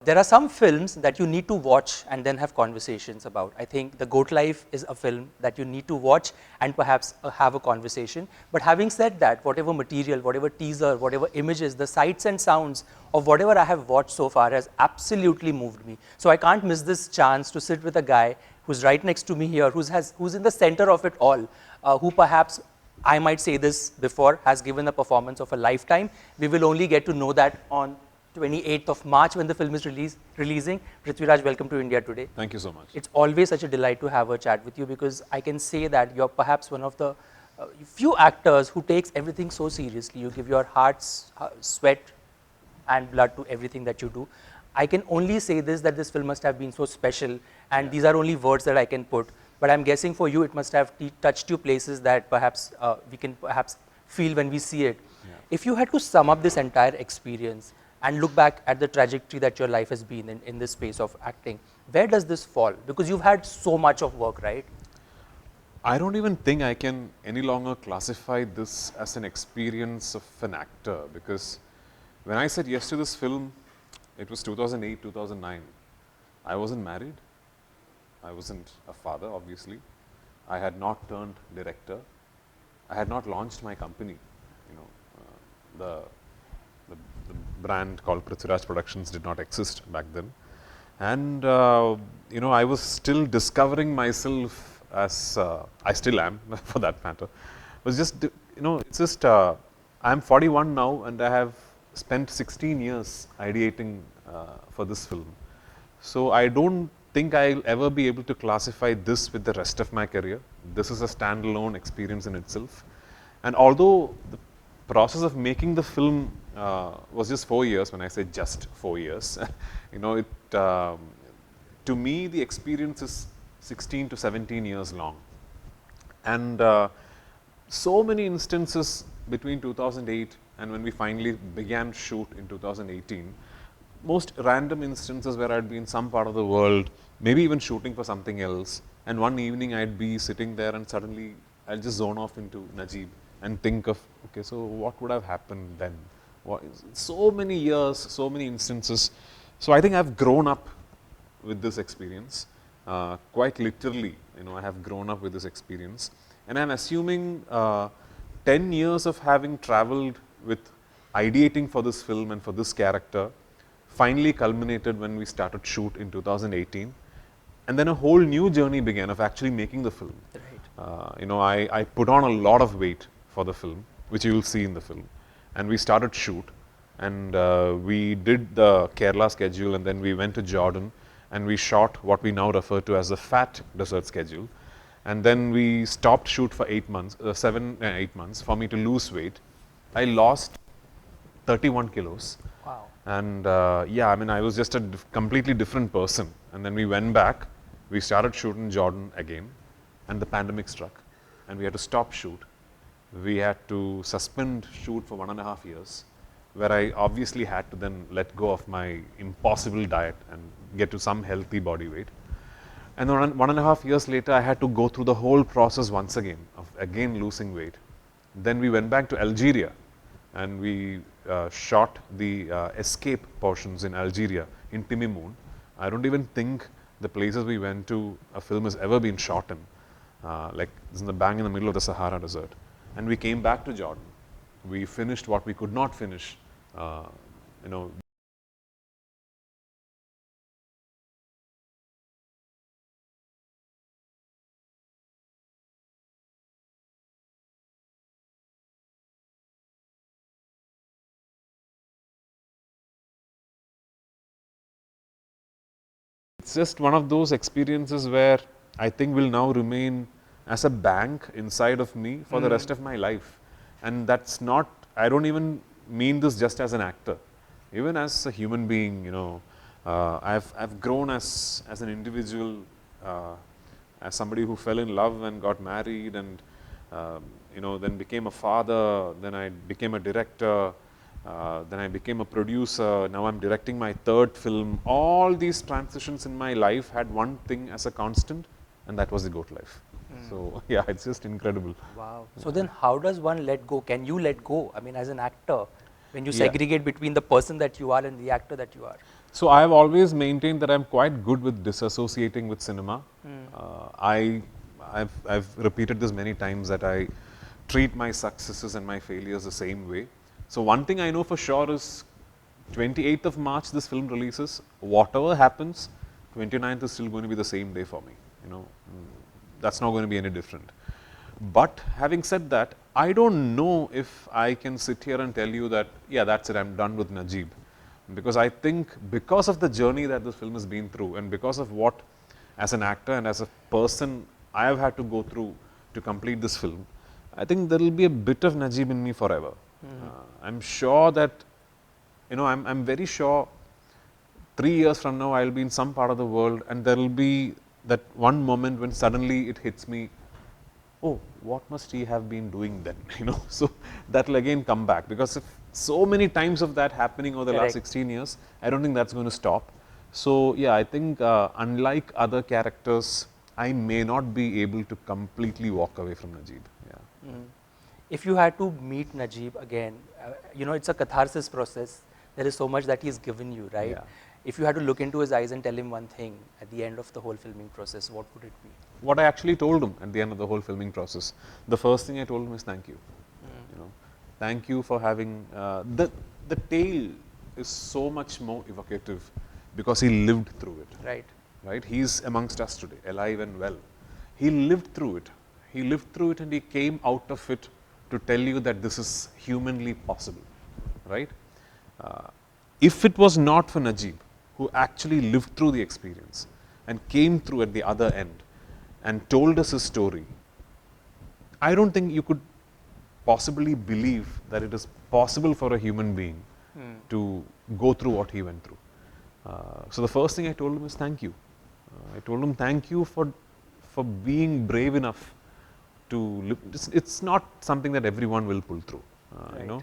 There are some films that you need to watch and then have conversations about. I think The Goat Life is a film that you need to watch and perhaps have a conversation. But having said that, whatever material, whatever teaser, whatever images, the sights and sounds of whatever I have watched so far has absolutely moved me. So I can't miss this chance to sit with a guy who's right next to me here, who's in the center of it all, who perhaps, I might say this before, has given a performance of a lifetime. We will only get to know that on 28th of March when the film is releasing. Prithviraj, welcome to India today. Thank you so much. It's always such a delight to have a chat with you, because I can say that you're perhaps one of the few actors who takes everything so seriously. You give your heart, sweat and blood to everything that you do. I can only say this, that this film must have been so special, and these are only words that I can put. But I'm guessing for you it must have touched you places that perhaps we can perhaps feel when we see it. Yeah. If you had to sum up this entire experience and look back at the trajectory that your life has been in this space of acting, where does this fall? Because you've had so much of work, right? I don't even think I can any longer classify this as an experience of an actor, because when I said yes to this film, it was 2008, 2009. I wasn't married. I wasn't a father, obviously. I had not turned director. I had not launched my company. You know, the brand called Prithviraj Productions did not exist back then. And you know, I was still discovering myself as, I still am for that matter. It was just, you know, it's just, I'm 41 now and I have spent 16 years ideating for this film. So I don't think I'll ever be able to classify this with the rest of my career. This is a standalone experience in itself. And although the process of making the film was just 4 years, when I say just 4 years, you know, it, to me the experience is 16 to 17 years long. And so many instances between 2008 and when we finally began shoot in 2018, most random instances where I'd be in some part of the world, maybe even shooting for something else, and one evening I'd be sitting there and suddenly I'll just zone off into Najib and think of, okay, so what would have happened then? So many years, so many instances. So I think I've grown up with this experience, quite literally, you know, I have grown up with this experience. And I'm assuming 10 years of having traveled with ideating for this film and for this character finally culminated when we started shoot in 2018. And then a whole new journey began of actually making the film. Right. You know, I put on a lot of weight for the film, which you will see in the film. And we started shoot, and we did the Kerala schedule, and then we went to Jordan and we shot what we now refer to as the fat desert schedule. And then we stopped shoot for 8 months, 8 months for me to lose weight. I lost 31 kilos. Wow. And yeah, I mean, I was just a completely different person. And then we went back, we started shooting in Jordan again, and the pandemic struck, and we had to stop shoot. We had to suspend shoot for 1.5 years, where I obviously had to then let go of my impossible diet and get to some healthy body weight. And then 1.5 years later, I had to go through the whole process once again, of again losing weight. Then we went back to Algeria, and we shot the escape portions in Algeria, in Timimoun. I don't even think the places we went to, a film has ever been shot in. Like, it's in the bang in the middle of the Sahara Desert. And we came back to Jordan. We finished what we could not finish, you know. It's just one of those experiences where I think will now remain as a bank inside of me for the rest of my life. And that's not, I don't even mean this just as an actor. Even as a human being, you know, I've grown as an individual, as somebody who fell in love and got married and, you know, then became a father, then I became a director, then I became a producer, now I'm directing my 3rd film. All these transitions in my life had one thing as a constant, and that was the Goat Life. So yeah, it's just incredible. Wow. So then how does one let go? Can you let go? I mean, as an actor, when you segregate between the person that you are and the actor that you are? So I have always maintained that I'm quite good with disassociating with cinema. I've repeated this many times that I treat my successes and my failures the same way. So one thing I know for sure is 28th of March this film releases. Whatever happens, 29th is still going to be the same day for me. You know, that's not going to be any different. But having said that, I don't know if I can sit here and tell you that, yeah, that's it, I'm done with Najib. Because I think because of the journey that this film has been through and because of what as an actor and as a person I have had to go through to complete this film, I think there will be a bit of Najib in me forever. I'm sure that, you know, I'm very sure 3 years from now I will be in some part of the world and there will be that one moment when suddenly it hits me, oh, what must he have been doing then? You know, so that will again come back because if so many times of that happening over the last 16 years, I don't think that's going to stop. So yeah, I think unlike other characters, I may not be able to completely walk away from Najib. Yeah. If you had to meet Najib again, you know, it's a catharsis process. There is so much that he's given you, right? Yeah. If you had to look into his eyes and tell him one thing at the end of the whole filming process, what would it be? What I actually told him at the end of the whole filming process, the first thing I told him is thank you. You know, thank you for having the tale is so much more evocative because he lived through it. Right. Right? He's amongst us today, alive and well. He lived through it. He lived through it and he came out of it to tell you that this is humanly possible. Right? If it was not for Najib, who actually lived through the experience and came through at the other end and told us his story, I don't think you could possibly believe that it is possible for a human being to go through what he went through. So the first thing I told him is thank you. I told him thank you for being brave enough to live. It's not something that everyone will pull through. You know,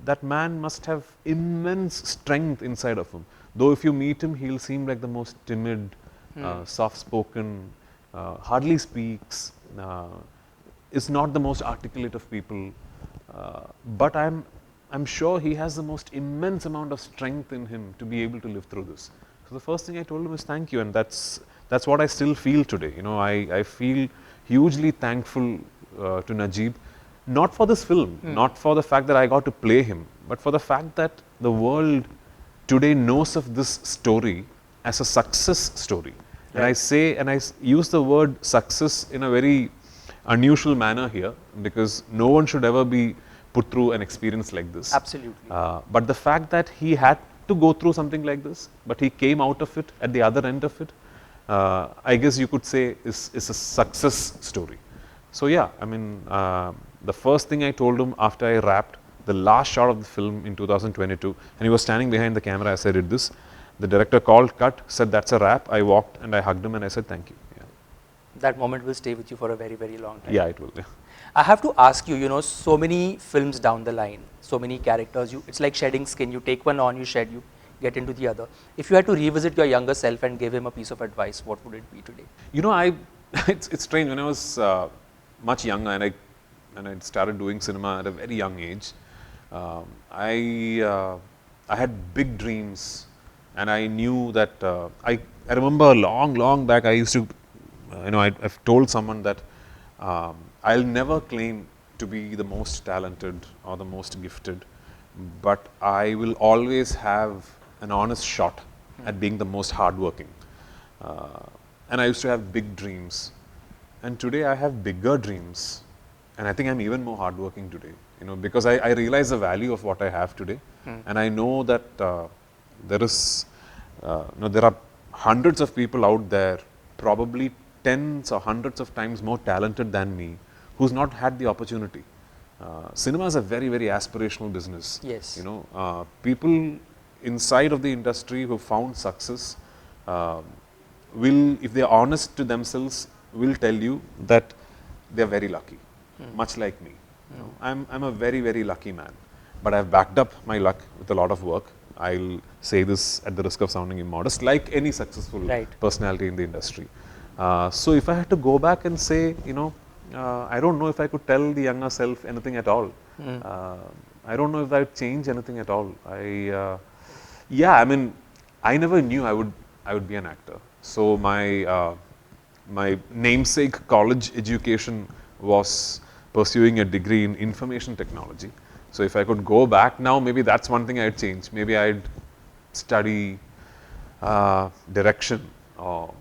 that man must have immense strength inside of him. Though if you meet him, he'll seem like the most timid, soft-spoken, hardly speaks, is not the most articulate of people. But I'm sure he has the most immense amount of strength in him to be able to live through this. So the first thing I told him is thank you, and that's what I still feel today. You know, I feel hugely thankful to Najib, not for this film, not for the fact that I got to play him, but for the fact that the world today knows of this story as a success story. Right. And I use the word success in a very unusual manner here because no one should ever be put through an experience like this. Absolutely. But the fact that he had to go through something like this, but he came out of it at the other end of it, I guess you could say is a success story. So yeah, I mean, the first thing I told him after I wrapped the last shot of the film in 2022, and he was standing behind the camera as I did this, the director called, cut, said that's a wrap. I walked and I hugged him and I said thank you. Yeah. That moment will stay with you for a very, very long time. Yeah, it will. Yeah. I have to ask you, you know, so many films down the line, so many characters, it's like shedding skin. You take one on, you shed, you get into the other. If you had to revisit your younger self and give him a piece of advice, what would it be today? You know, it's strange. When I was much younger and I started doing cinema at a very young age, I had big dreams, and I knew that I remember long back I used to, you know, I've told someone that I'll never claim to be the most talented or the most gifted, but I will always have an honest shot at being the most hardworking. And I used to have big dreams, and today I have bigger dreams, and I think I'm even more hardworking today. You know, because I realize the value of what I have today, and I know that there is, you know, there are hundreds of people out there, probably tens or hundreds of times more talented than me, who's not had the opportunity. Cinema is a very, very aspirational business. Yes. You know, people inside of the industry who found success will, if they are honest to themselves, will tell you that they are very lucky, much like me. You know, I'm a very, very lucky man, but I've backed up my luck with a lot of work. I'll say this at the risk of sounding immodest, like any successful personality in the industry. So if I had to go back and say, you know, I don't know if I could tell the younger self anything at all. I don't know if I'd change anything at all. Yeah, I mean, I never knew I would be an actor. So my namesake college education was pursuing a degree in information technology. So if I could go back now, maybe that's one thing I'd change. Maybe I'd study direction or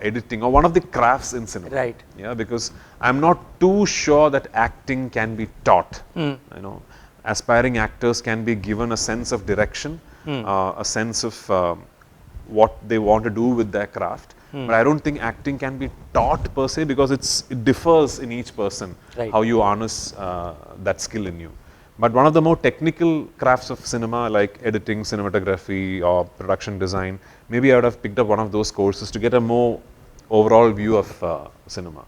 editing or one of the crafts in cinema. Right. Yeah, because I'm not too sure that acting can be taught. You know, aspiring actors can be given a sense of direction, a sense of what they want to do with their craft. But I don't think acting can be taught per se, because it differs in each person, Right. how you harness that skill in you. But one of the more technical crafts of cinema, like editing, cinematography, or production design, maybe I would have picked up one of those courses to get a more overall view of cinema.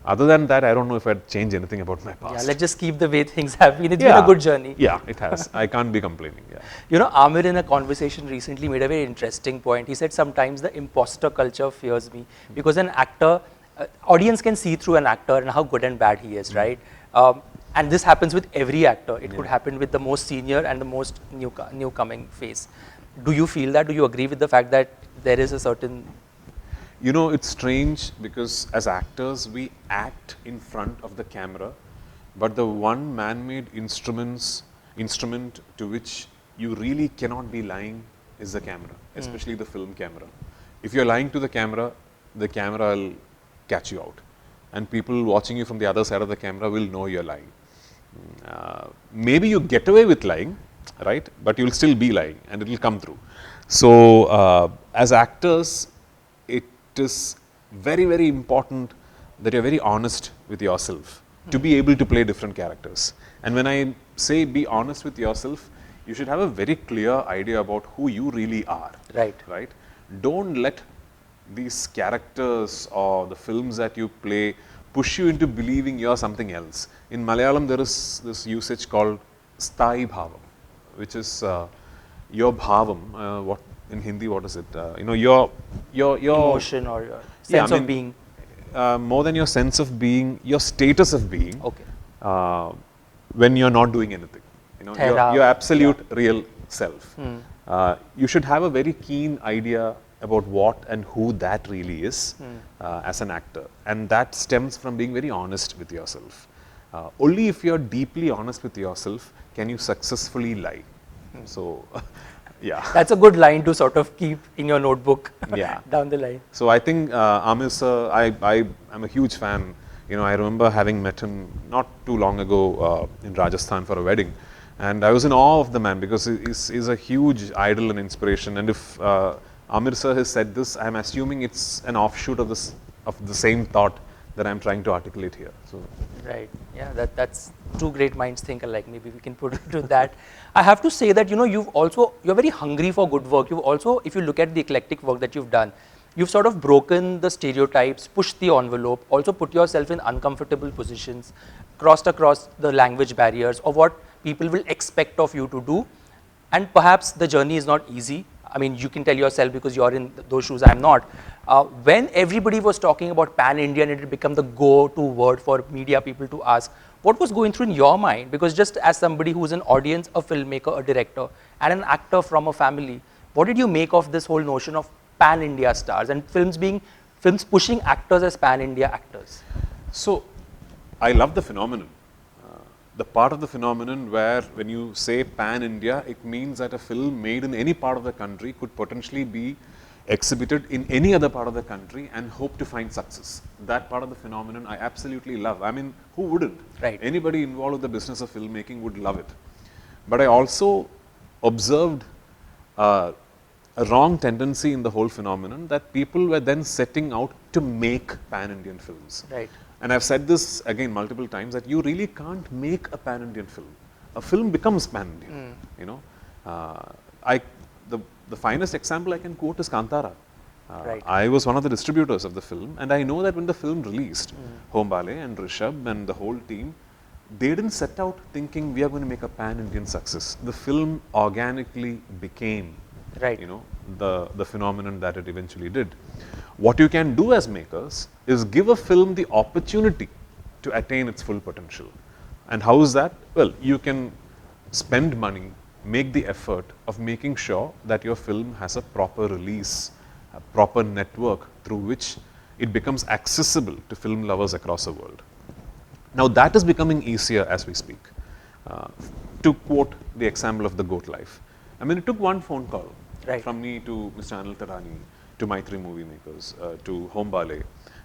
Other than that, I don't know if I'd change anything about my past. Yeah, let's just keep the way things have been. It's been a good journey. Yeah, it has. I can't be complaining. Yeah. You know, Amir in a conversation recently made a very interesting point. He said sometimes the imposter culture fears me because an actor, audience can see through an actor and how good and bad he is, right? And this happens with every actor. It could happen with the most senior and the most new coming face. Do you feel that? Do you agree with the fact that there is a certain... You know, it's strange because as actors, we act in front of the camera, but the one man-made instrument to which you really cannot be lying is the camera, especially the film camera. If you're lying to the camera will catch you out. And people watching you from the other side of the camera will know you're lying. Maybe you get away with lying, right? But you'll still be lying and it will come through. So, as actors, it is very, very important that you're very honest with yourself to be able to play different characters. And when I say be honest with yourself, you should have a very clear idea about who you really are. Right. Right? Don't let these characters or the films that you play push you into believing you're something else. In Malayalam, there is this usage called sthai bhavam, which is your bhavam. What in Hindi? What is it? You know, your emotion or your sense of being. More than your sense of being, your status of being. Okay. When you're not doing anything, you know, your absolute real self. You should have a very keen idea about what and who that really is as an actor, and that stems from being very honest with yourself. Only if you're deeply honest with yourself can you successfully lie. So, yeah. That's a good line to sort of keep in your notebook down the line. So I think Amir sir, I am a huge fan. You know, I remember having met him not too long ago in Rajasthan for a wedding, and I was in awe of the man because he's a huge idol and inspiration. And if Amir sir has said this, I'm assuming it's an offshoot of the same thought that I'm trying to articulate here. So. Right. Yeah, that's two great minds think alike. Maybe we can put it to that. I have to say that, you know, you're very hungry for good work. You've also, if you look at the eclectic work that you've done, you've sort of broken the stereotypes, pushed the envelope, also put yourself in uncomfortable positions, crossed across the language barriers of what people will expect of you to do. And perhaps the journey is not easy. I mean, you can tell yourself because you're in those shoes, I'm not. When everybody was talking about pan-Indian, it had become the go-to word for media people to ask, what was going through in your mind? Because just as somebody who's an audience, a filmmaker, a director, and an actor from a family, what did you make of this whole notion of pan-India stars and films pushing actors as pan-India actors? So, I love the phenomenon. The part of the phenomenon where when you say pan-India, it means that a film made in any part of the country could potentially be exhibited in any other part of the country and hope to find success. That part of the phenomenon I absolutely love. I mean, who wouldn't? Right. Anybody involved with the business of filmmaking would love it. But I also observed a wrong tendency in the whole phenomenon that people were then setting out to make pan-Indian films. Right. And I've said this again multiple times that you really can't make a pan-Indian film. A film becomes pan-Indian. You know, the finest example I can quote is Kantara. Right. I was one of the distributors of the film, and I know that when the film released, Hombale and Rishabh and the whole team, they didn't set out thinking we are going to make a pan-Indian success. The film organically became, you know, the phenomenon that it eventually did. What you can do as makers is give a film the opportunity to attain its full potential. And how is that? Well, you can spend money make the effort of making sure that your film has a proper release, a proper network through which it becomes accessible to film lovers across the world. Now that is becoming easier as we speak. To quote the example of the Goat Life, I mean, it took one phone call from me to Mr. Anil Tarani, to Maitri Movie Makers, to Home Ballet,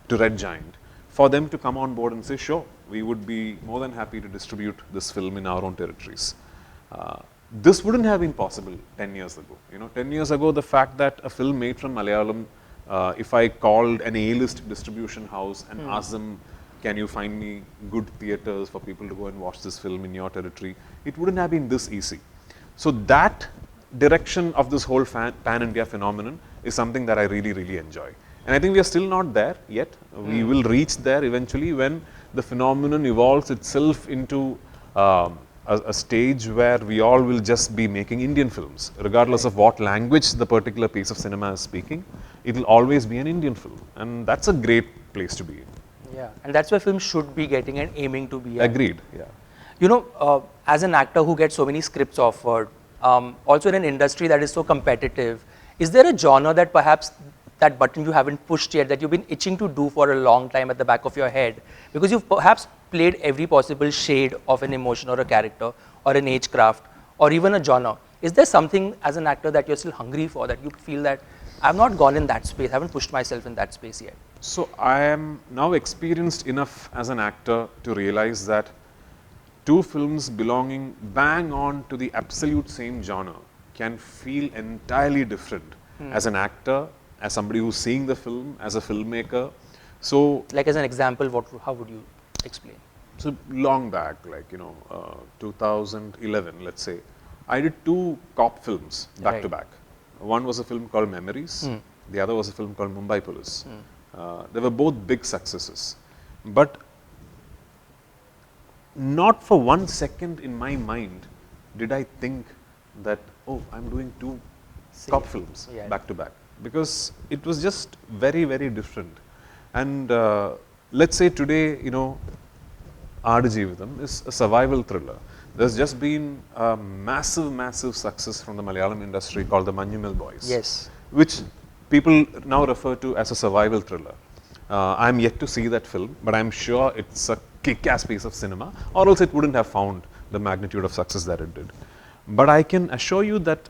to Red Giant, for them to come on board and say, sure, we would be more than happy to distribute this film in our own territories. This wouldn't have been possible 10 years ago. 10 years ago, the fact that a film made from Malayalam, if I called an A-list distribution house and asked them, can you find me good theaters for people to go and watch this film in your territory, it wouldn't have been this easy. So that direction of this whole pan-India phenomenon is something that I really, really enjoy. And I think we are still not there yet. We will reach there eventually when the phenomenon evolves itself into a stage where we all will just be making Indian films. Regardless of what language the particular piece of cinema is speaking, it will always be an Indian film. And that's a great place to be in. Yeah, and that's where films should be getting and aiming to be at. Agreed, yeah. As an actor who gets so many scripts offered, also in an industry that is so competitive, is there a genre that perhaps that button you haven't pushed yet, that you've been itching to do for a long time at the back of your head? Because you've perhaps played every possible shade of an emotion or a character or an age craft or even a genre. Is there something as an actor that you're still hungry for, that you feel that I've not gone in that space, I haven't pushed myself in that space yet? So I am now experienced enough as an actor to realize that two films belonging bang on to the absolute same genre can feel entirely different as an actor, as somebody who's seeing the film, as a filmmaker. So, like as an example, how would you explain? So long back, 2011, let's say, I did two cop films back to back. One was a film called Memories, the other was a film called Mumbai Police. They were both big successes, but not for 1 second in my mind did I think that, oh, I'm doing two cop films back to back, because it was just very, very different. And let's say today, Aadujeevitham is a survival thriller. There's just been a massive, massive success from the Malayalam industry called the Manjumel Boys, which people now refer to as a survival thriller. I'm yet to see that film, but I'm sure it's a kick-ass piece of cinema, or else it wouldn't have found the magnitude of success that it did. But I can assure you that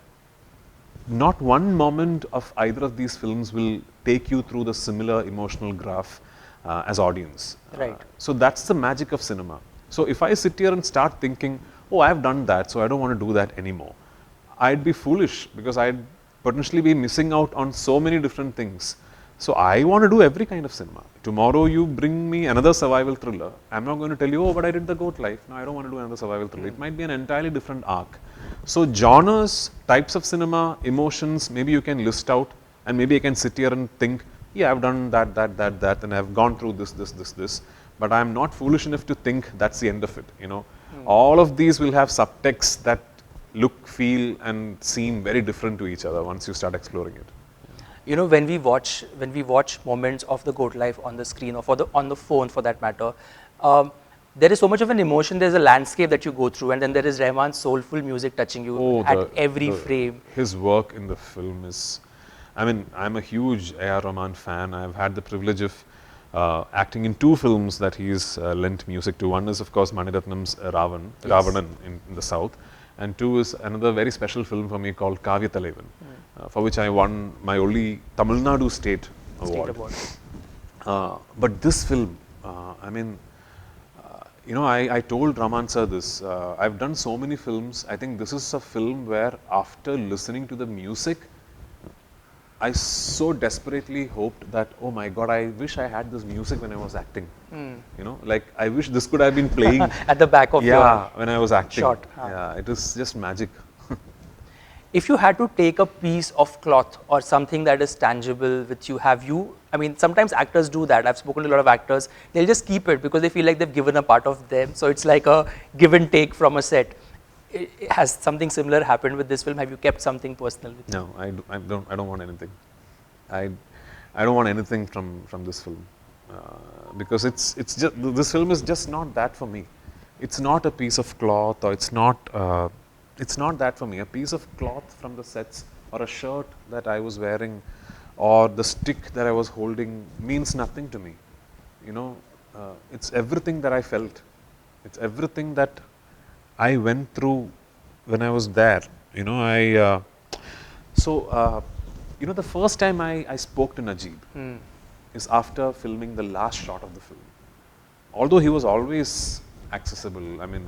not one moment of either of these films will take you through the similar emotional graph as audience. So that's the magic of cinema. So if I sit here and start thinking, oh, I've done that, so I don't want to do that anymore, I'd be foolish, because I'd potentially be missing out on so many different things. So I want to do every kind of cinema. Tomorrow you bring me another survival thriller, I'm not going to tell you, oh, but I did The Goat Life. No, I don't want to do another survival thriller. It might be an entirely different arc. So genres, types of cinema, emotions, maybe you can list out, and maybe I can sit here and think, yeah, I've done that, and I've gone through this. But I'm not foolish enough to think that's the end of it. All of these will have subtexts that look, feel, and seem very different to each other once you start exploring it. When we watch moments of The Goat Life on the screen, or on the phone for that matter, there is so much of an emotion. There's a landscape that you go through, and then there is Rahman's soulful music touching you at every frame. His work in the film is, I'm a huge A.R. Rahman fan. I've had the privilege of acting in two films that he's lent music to. One is, of course, Maniratnam's Ravanan in the south, and two is another very special film for me called Kavya Thalaivan, for which I won my only Tamil Nadu state award. But this film, I told Raman sir this, I've done so many films. I think this is a film where after listening to the music, I so desperately hoped that, oh my God, I wish I had this music when I was acting. I wish this could have been playing at the back of your when I was acting. Shot. Yeah, it is just magic. If you had to take a piece of cloth or something that is tangible with you, sometimes actors do that. I've spoken to a lot of actors. They'll just keep it because they feel like they've given a part of them. So it's like a give and take from a set. Has something similar happened with this film? Have you kept something personal with you? No, I don't want anything. I don't want anything from this film because it's just, this film is just not that for me. It's not a piece of cloth, or it's not it's not that for me. A piece of cloth from the sets or a shirt that I was wearing or the stick that I was holding means nothing to me. You know, it's everything that I felt. It's everything that I went through when I was there. You know, you know, the first time I spoke to Najib is after filming the last shot of the film. Although he was always accessible, I mean,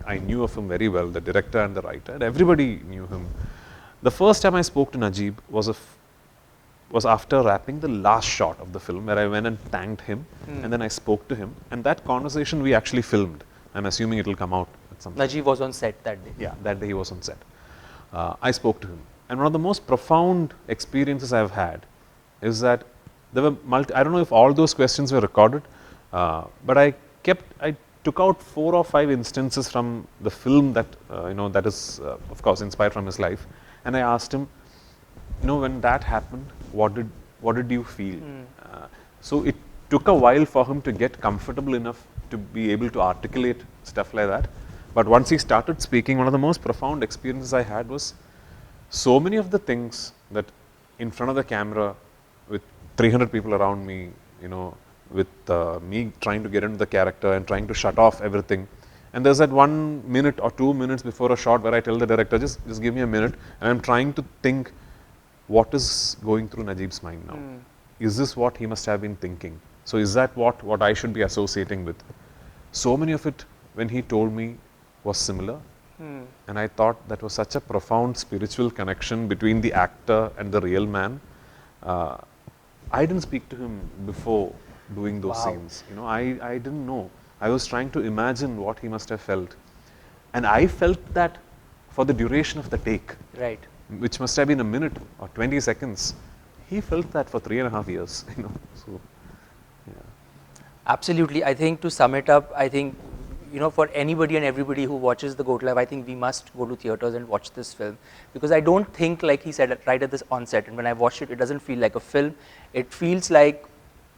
I knew of him very well, the director and the writer, and everybody knew him. The first time I spoke to Najib was after wrapping the last shot of the film, where I went and thanked him, and then I spoke to him, and that conversation we actually filmed. I'm assuming it will come out at some point. Najib was on set that day. Yeah, that day he was on set. I spoke to him, and one of the most profound experiences I've had is that there were I don't know if all those questions were recorded, but I took out 4 or 5 instances from the film that you know, that is of course inspired from his life, and I asked him, you know, when that happened, what did you feel? So it took a while for him to get comfortable enough to be able to articulate stuff like that. But once he started speaking, one of the most profound experiences I had was so many of the things that in front of the camera with 300 people around me, you know, with me trying to get into the character and trying to shut off everything. And there's that 1 minute or 2 minutes before a shot where I tell the director, just give me a minute, and I'm trying to think what is going through Najib's mind now. Is this what he must have been thinking? So is that what I should be associating with? So many of it, when he told me, was similar. And I thought that was such a profound spiritual connection between the actor and the real man. I didn't speak to him before doing those scenes. You know, I didn't know. I was trying to imagine what he must have felt. And I felt that for the duration of the take. Right. Which must have been a minute or 20 seconds. He felt that for 3.5 years, you know. So, yeah. Absolutely. I think to sum it up, I think, you know, for anybody and everybody who watches The Goat Life, I think we must go to theaters and watch this film, because I don't think, like he said right at this onset, and when I watched it, it doesn't feel like a film. It feels like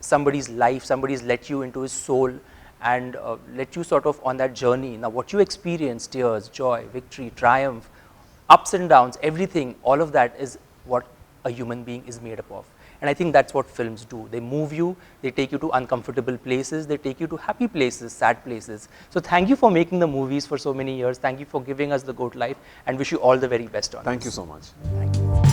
somebody's life, somebody's let you into his soul and let you sort of on that journey. Now, what you experience, tears, joy, victory, triumph, ups and downs, everything, all of that is what a human being is made up of. And I think that's what films do. They move you, they take you to uncomfortable places, they take you to happy places, sad places. So thank you for making the movies for so many years. Thank you for giving us The Goat Life, and wish you all the very best on Thank this. you so much. Thank you.